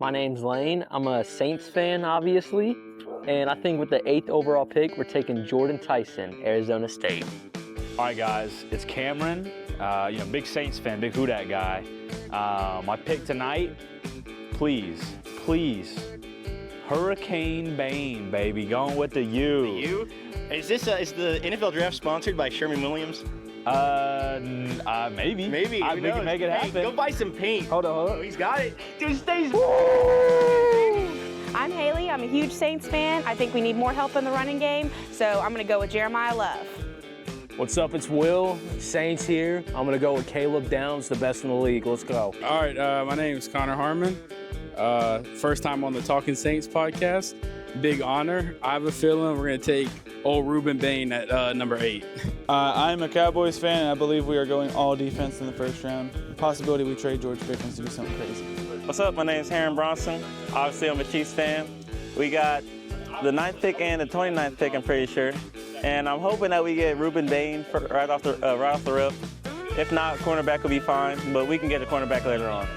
My name's Lane. I'm a Saints fan, obviously. And I think with the 8th overall pick, we're taking Jordan Tyson, Arizona State. All right, guys, it's Cameron. Big Saints fan, big Who Dat guy. My pick tonight, please, Hurricane Bane, baby, going with the U. The U? Is the NFL draft sponsored by Sherwin-Williams? Maybe. Maybe. We can make it happen. Hey, go buy some paint. Hold on. Oh, he's got it. Dude, stays. I'm Haley. I'm a huge Saints fan. I think we need more help in the running game, so I'm going to go with Jeremiah Love. What's up? It's Will. Saints here. I'm going to go with Caleb Downs, the best in the league. Let's go. All right, my name is Connor Harmon. First time on the Talking Saints podcast. Big honor. I have a feeling we're going to take old Ruben Bain at number 8. I'm a Cowboys fan, and I believe we are going all defense in the first round. The possibility we trade George Pickens to do something crazy. What's up? My name is Heron Bronson. Obviously, I'm a Chiefs fan. We got the 9th pick and the 29th pick, I'm pretty sure. And I'm hoping that we get Ruben Bain right off the rip. If not, cornerback will be fine, but we can get a cornerback later on.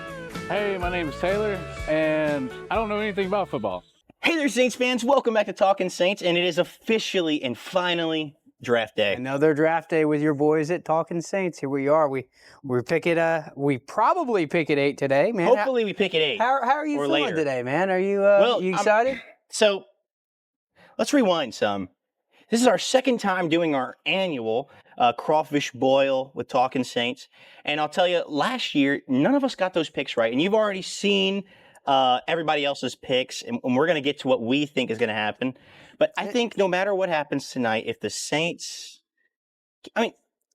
Hey, my name is Taylor, and I don't know anything about football. Hey there, Saints fans. Welcome back to Talking Saints, and it is officially and finally draft day. Another draft day with your boys at Talking Saints. Here we are. We probably pick at 8 today, man. Hopefully we pick at 8. How are you feeling later. today, man? Are you you excited? So let's rewind some. This is our second time doing our annual crawfish boil with Talking Saints. And I'll tell you, last year, none of us got those picks right. And you've already seen everybody else's picks, and we're going to get to what we think is going to happen. But I think no matter what happens tonight, if the Saints,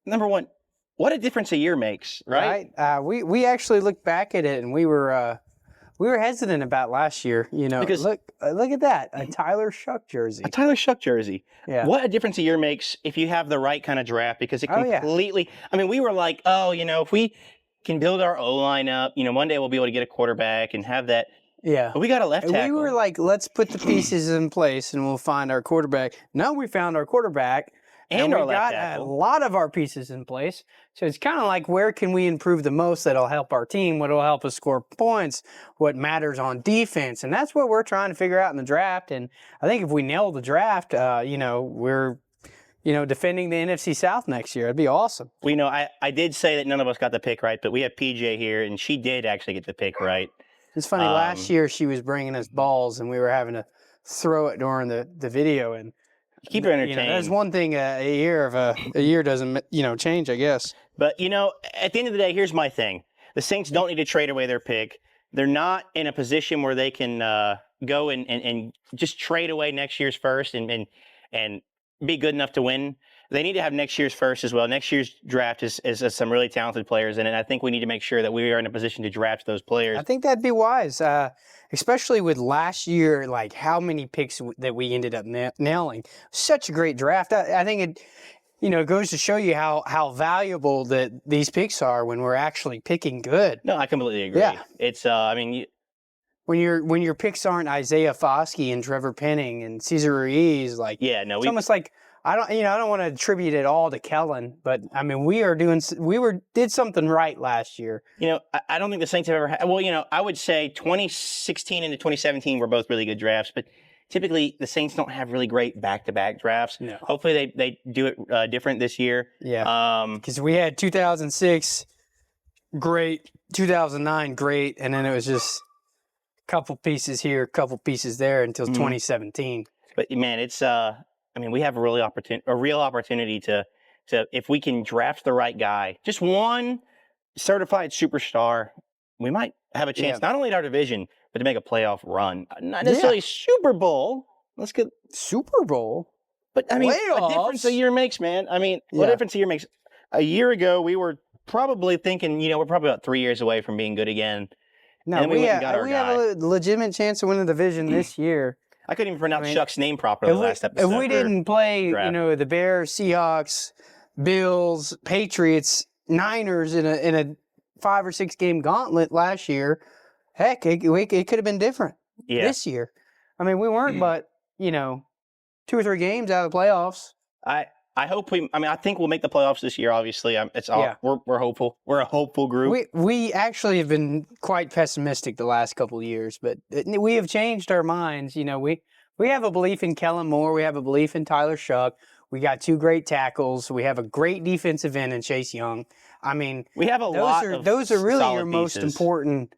number one, what a difference a year makes, right? We actually looked back at it, and we were hesitant about last year. You know, because look at that, a Tyler Shuck jersey. A Tyler Shuck jersey. Yeah. What a difference a year makes if you have the right kind of draft, because it completely. I mean, we were like, if we can build our O-line up, one day we'll be able to get a quarterback and have that. Yeah. But we got a left tackle. We were like, let's put the pieces in place and we'll find our quarterback. Now we found our quarterback and our we left got tackle. a lot of our pieces in place. So it's kind of like, where can we improve the most that'll help our team? What'll help us score points? What matters on defense? And that's what we're trying to figure out in the draft. And I think if we nail the draft, we're defending the NFC South next year. It'd be awesome. Well, I did say that none of us got the pick right, but we have PJ here, and she did actually get the pick right. It's funny, last year she was bringing us balls, and we were having to throw it during the video. And keep her entertained. That's one thing a year doesn't change, I guess. But, at the end of the day, here's my thing. The Saints don't need to trade away their pick. They're not in a position where they can go and just trade away next year's first and be good enough to win. They need to have next year's first as well. Next year's draft is some really talented players in it. I think we need to make sure that we are in a position to draft those players. I think that'd be wise, especially with last year, like how many picks that we ended up nailing. Such a great draft. I think it goes to show you how valuable that these picks are when we're actually picking good. No, I completely agree. Yeah. It's, when your picks aren't Isaiah Foskey and Trevor Penning and Cesar Ruiz, it's almost like I don't want to attribute it all to Kellen, but I mean we did something right last year. I don't think the Saints have ever had. Well, I would say 2016 into 2017 were both really good drafts, but typically the Saints don't have really great back-to-back drafts. No. Hopefully they do it different this year. Yeah. Because we had 2006 great, 2009 great, and then it was just couple pieces here, couple pieces there until 2017. But man, it's we have a real opportunity to if we can draft the right guy, just one certified superstar, we might have a chance not only in our division but to make a playoff run. Not necessarily Super Bowl. Let's get Super Bowl. But I mean, what difference a year makes, man. I mean, what difference a year makes. A year ago, we were probably thinking, we're probably about 3 years away from being good again. No, we have a legitimate chance to win the division this year. I couldn't even pronounce Shuck's name properly last episode. If we didn't play, the Bears, Seahawks, Bills, Patriots, Niners in a 5 or 6 game gauntlet last year, heck, it could have been different this year. I mean, we weren't but, 2 or 3 games out of the playoffs. I think we'll make the playoffs this year. Obviously, we're hopeful. We're a hopeful group. We actually have been quite pessimistic the last couple of years, but we have changed our minds. You know, we have a belief in Kellen Moore. We have a belief in Tyler Shuck. We got 2 great tackles. We have a great defensive end in Chase Young. I mean, we have those are really your most pieces. important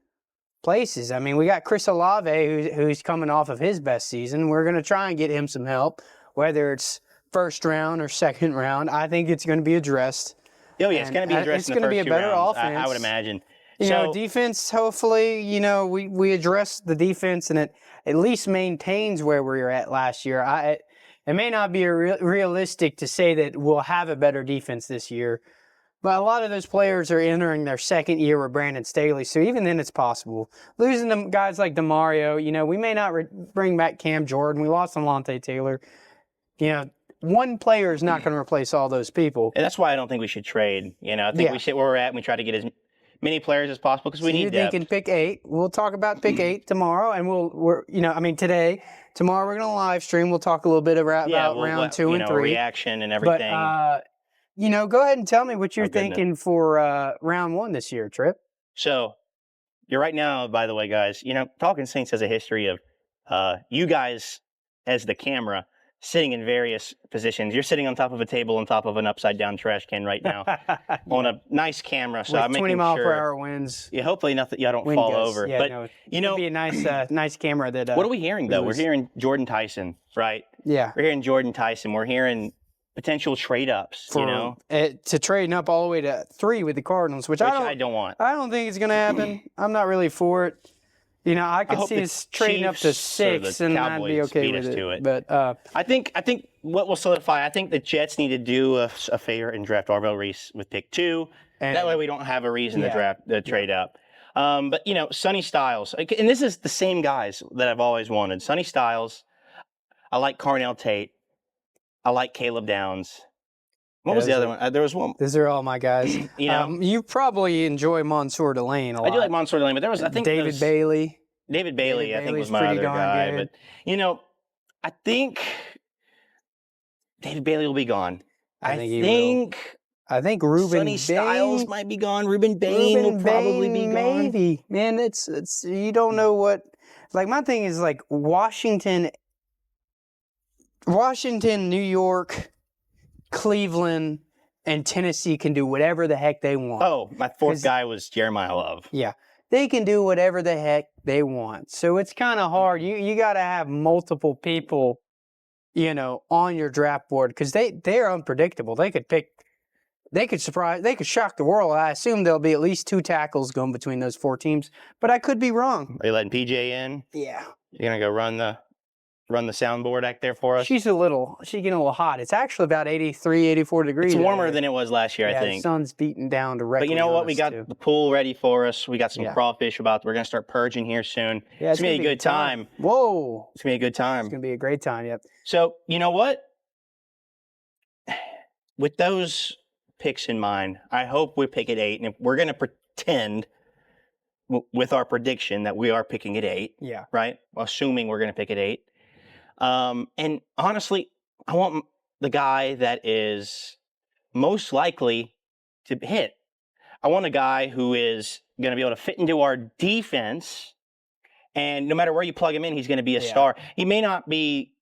places. I mean, we got Chris Olave, who's coming off of his best season. We're going to try and get him some help, whether it's first round or second round. I think it's going to be addressed. Oh yeah, it's going to be addressed. It's going to be a better rounds, offense. I would imagine. You know, defense. Hopefully, you know, we address the defense and it at least maintains where we were at last year. It may not be realistic to say that we'll have a better defense this year, but a lot of those players are entering their second year with Brandon Staley, so even then it's possible. Losing them guys like DeMario, you know, we may not bring back Cam Jordan. We lost Alontae Taylor. You know, one player is not going to replace all those people. And that's why I don't think we should trade. You know, I think we sit where we're at and we try to get as many players as possible because we need depth. You're thinking pick 8. We'll talk about pick 8 tomorrow, and today. Tomorrow we're going to live stream. We'll talk a little bit about round 2 and 3. Reaction and everything. But, you know, go ahead and tell me what you're thinking for round 1 this year, Trip. So, you're right now, by the way, guys, you know, Talking Saints has a history of you guys as the camera sitting in various positions. You're sitting on top of a table on top of an upside-down trash can right now on a nice camera. So I'm making 20-mile-per-hour winds. Yeah, hopefully nothing. Y'all don't fall over. Yeah, but no, you know, it'd be a nice, nice camera. That. What are we hearing though? We're hearing Jordan Tyson, right? Yeah, we're hearing Jordan Tyson. We're hearing potential trade-ups. You know, to trading up all the way to 3 with the Cardinals, which I don't want. I don't think it's going to happen. I'm not really for it. You know, I could see us trading up to 6, and I'd be okay with it. But I think what will solidify. I think the Jets need to do a favor and draft Arvell Reese with pick 2. And that way, we don't have a reason to trade up. But you know, Sonny Styles, and this is the same guys that I've always wanted. Sonny Styles. I like Carnell Tate. I like Caleb Downs. What was the other one? There was one. These are all my guys. You know, you probably enjoy Mansour Delane a lot. I do like Mansour Delane, but there was David Bailey. David Bailey, I think, was my other guy. Good. But you know, I think David Bailey will be gone. I think Ruben Sonny Styles might be gone. Ruben Bain will probably be gone. Maybe. Man, it's you don't know what. Like my thing is like Washington, New York, Cleveland, and Tennessee can do whatever the heck they want. Oh, my 4th guy was Jeremiah Love. Yeah. They can do whatever the heck they want. So it's kind of hard. You got to have multiple people, you know, on your draft board because they're unpredictable. They could shock the world. I assume there'll be at least 2 tackles going between those 4 teams, but I could be wrong. Are you letting PJ in? Yeah. You're going to go run the soundboard back there for us? She's getting a little hot. It's actually about 83, 84 degrees. It's warmer than it was last year, I think. The sun's beating down directly. But you know what? We got the pool ready for us. We got some crawfish we're going to start purging here soon. Yeah, it's going to be a good time. Whoa. It's going to be a good time. It's going to be a great time, yep. So, you know what? With those picks in mind, I hope we pick at 8. And if we're going to pretend with our prediction that we are picking at 8. Yeah. Right? Assuming we're going to pick at 8. And honestly, I want the guy that is most likely to hit. I want a guy who is going to be able to fit into our defense, and no matter where you plug him in, he's going to be a star. He may not be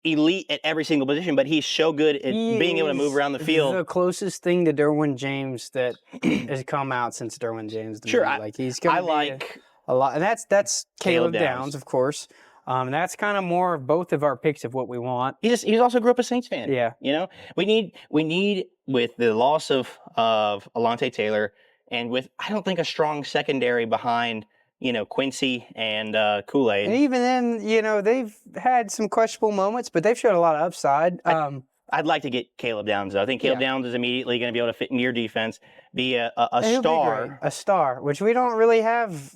elite at every single position, but he's so good at being able to move around the field. The closest thing to Derwin James that has come out since Derwin James. Sure, he's going to be a lot, and that's Caleb Downs, of course. And that's kind of more of both of our picks of what we want. He's also grew up a Saints fan. Yeah. You know, we need with the loss of Alontae Taylor and with, I don't think, a strong secondary behind, you know, Quincy and Kool-Aid. And even then, you know, they've had some questionable moments, but they've showed a lot of upside. I'd like to get Caleb Downs, though. I think Caleb Downs is immediately going to be able to fit into your defense, be a star. A star, which we don't really have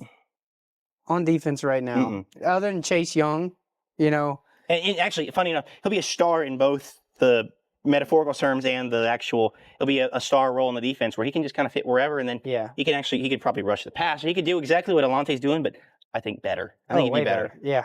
on defense right now, other than Chase Young, you know. And actually, funny enough, he'll be a star in both the metaphorical terms and the actual. He'll be a star role in the defense where he can just kind of fit wherever, and then he could probably rush the pass. He could do exactly what Alontae's doing, but I think, better. I think he'd way be better. Yeah.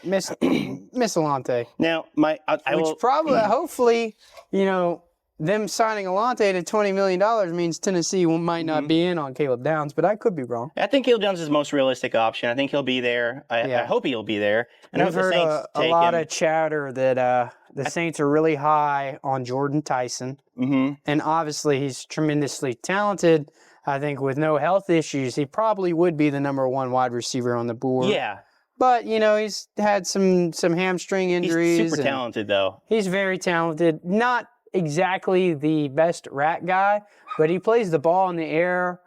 Miss Alante. Now, I Which will probably, hopefully, you know, them signing Alante to $20 million means Tennessee might not be in on Caleb Downs, but I could be wrong. I think Caleb Downs is the most realistic option. I think he'll be there. I hope he'll be there. And I We've hope the heard Saints a take lot him. of chatter that the Saints are really high on Jordan Tyson. Mm-hmm. And obviously he's tremendously talented. I think with no health issues, he probably would be the #1 wide receiver on the board. Yeah. But, you know, he's had some hamstring injuries. He's super talented, though. He's very talented. Not exactly the best rat guy, but he plays the ball in the air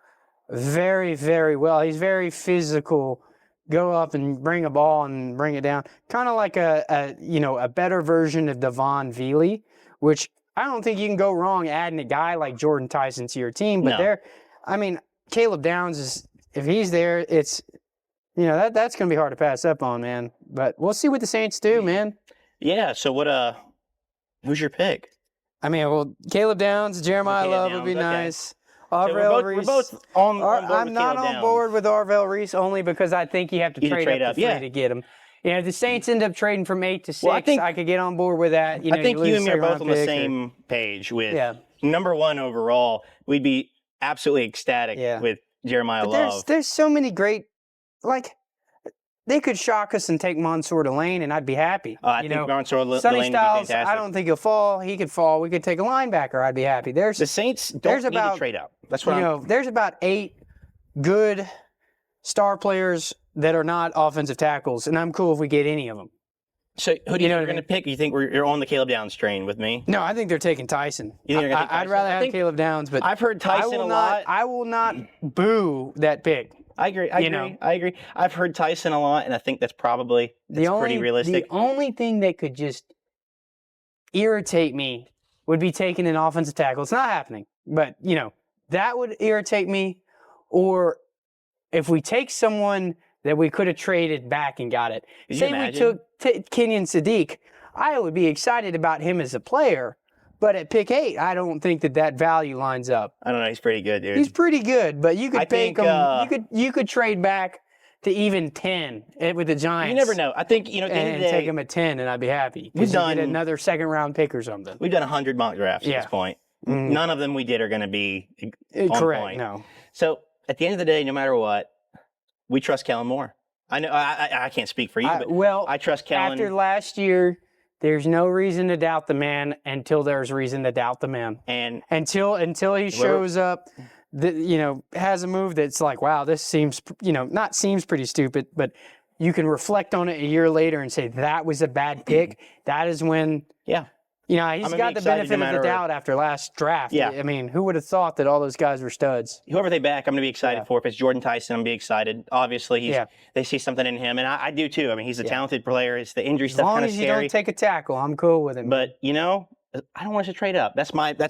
very, very well. He's very physical. Go up and bring a ball and bring it down. Kind of like a better version of Devon Veely, which I don't think you can go wrong adding a guy like Jordan Tyson to your team. But Caleb Downs is, if he's there, it's, you know, that's going to be hard to pass up on, man. But we'll see what the Saints do, man. Yeah. So who's your pick? I mean, well, Caleb Downs, Jeremiah Love would be nice. Arvell Reese. We're both on board I'm with not Caleb on Downs. board with Arvell Reese only because I think you have to trade up to 3 to get him. You know, if the Saints end up trading from 8 to 6, I could get on board with that. You know, I think you and me are both on the pick same page with #1 overall. We'd be absolutely ecstatic with Jeremiah Love. There's so many great, like, they could shock us and take Mansour Delane, and I'd be happy. I think Mansour Delane Sonny would be Styles, fantastic. I don't think he'll fall. He could fall. We could take a linebacker. I'd be happy. The Saints don't need to trade up. That's what there's about 8 good star players that are not offensive tackles, and I'm cool if we get any of them. So who do you think you're going to pick? You think you're on the Caleb Downs train with me? No, I think they're taking Tyson. You think they're going to take Tyson? I'd rather have Caleb Downs, but I've heard Tyson a lot. I will not boo that pick. I agree. I agree. I've heard Tyson a lot, and I think that's probably pretty realistic. The only thing that could just irritate me would be taking an offensive tackle. It's not happening, but, you know, that would irritate me. Or if we take someone that we could have traded back and got it. Say we took Kenyon Sadiq, I would be excited about him as a player. But at pick 8, I don't think that value lines up. I don't know. He's pretty good, dude. He's pretty good, but you could pick him. You could trade back to even 10 with the Giants. You never know. I think, you know, at the end of the day, take him at 10, and I'd be happy. We've done get another second-round pick or something. We've done 100 mock drafts at this point. None of them we did are going to be on correct. point. No. So at the end of the day, no matter what, we trust Kellen Moore. I know I can't speak for you, but I trust Kellen. After last year, there's no reason to doubt the man until there's reason to doubt the man. And until he shows up, has a move that's like, wow, this seems, not seems pretty stupid, but you can reflect on it a year later and say that was a bad pick. That is when, he's got the benefit of the doubt after last draft. Yeah. I mean, who would have thought that all those guys were studs? Whoever they back, I'm going to be excited for. If it's Jordan Tyson, I'm going to be excited. Obviously, they see something in him, and I do too. I mean, he's a talented player. It's the injury stuff kind of scary. As long as you don't take a tackle, I'm cool with him. But, I don't want us to trade up. That's my thing.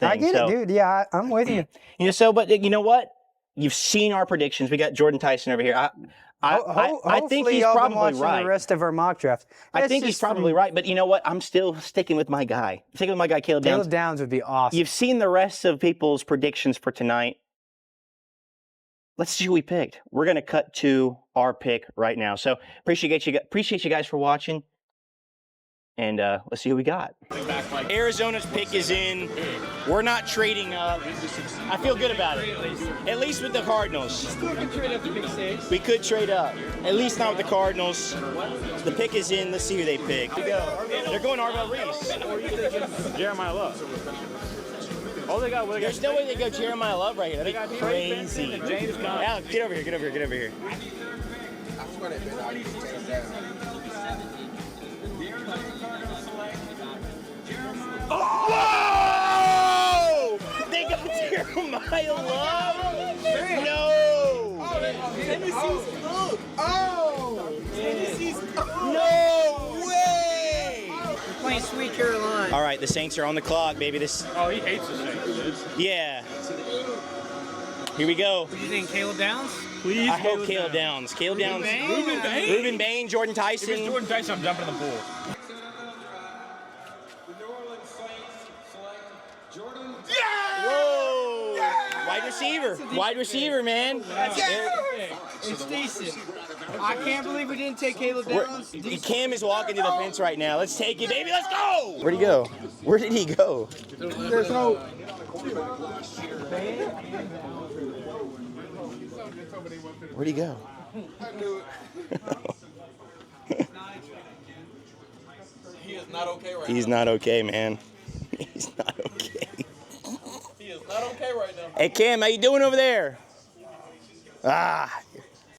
I get it, dude. Yeah, I'm with you. But you know what? You've seen our predictions. We got Jordan Tyson over here. I think he's probably right. The rest of our mock draft. I think he's probably right, but you know what? I'm still sticking with my guy. Sticking with my guy, Caleb Downs. Caleb Downs would be awesome. You've seen the rest of people's predictions for tonight. Let's see who we picked. We're going to cut to our pick right now. So appreciate you guys for watching. And let's see who we got. Arizona's pick is in. We're not trading up. I feel good about it. At least with the Cardinals. We could trade up to pick 6. We could trade up. At least not with the Cardinals. The pick is in. Let's see who they pick. They're going Arvell Reese. Jeremiah Love. Oh, There's no way they go Jeremiah Love right here. That'd be crazy. Alex, get over here. Get over here. I swear that been out. You can take that. Whoa! They got Jeremiah Love? No! Tennessee's cooked. Tennessee's cooked. No way! We're playing Sweet Carolina. All right, the Saints are on the clock, baby. Oh, he hates the Saints. Yeah. Here we go. What do you think, Caleb Downs? Please. I hope Caleb Downs. Caleb Downs. Ruben Bain, Jordan Tyson. If it's Jordan Tyson, I'm jumping in the pool. Whoa! Wide receiver, man. It's decent. I can't believe we didn't take Caleb Downs. Cam is walking to the fence right now. Let's take it, baby. Let's go. Where'd he go? Where did he go? There's hope. Where'd he go? He is not okay right He's not okay, man. He's not okay. He is not okay right now. Hey, Cam, how you doing over there? Ah,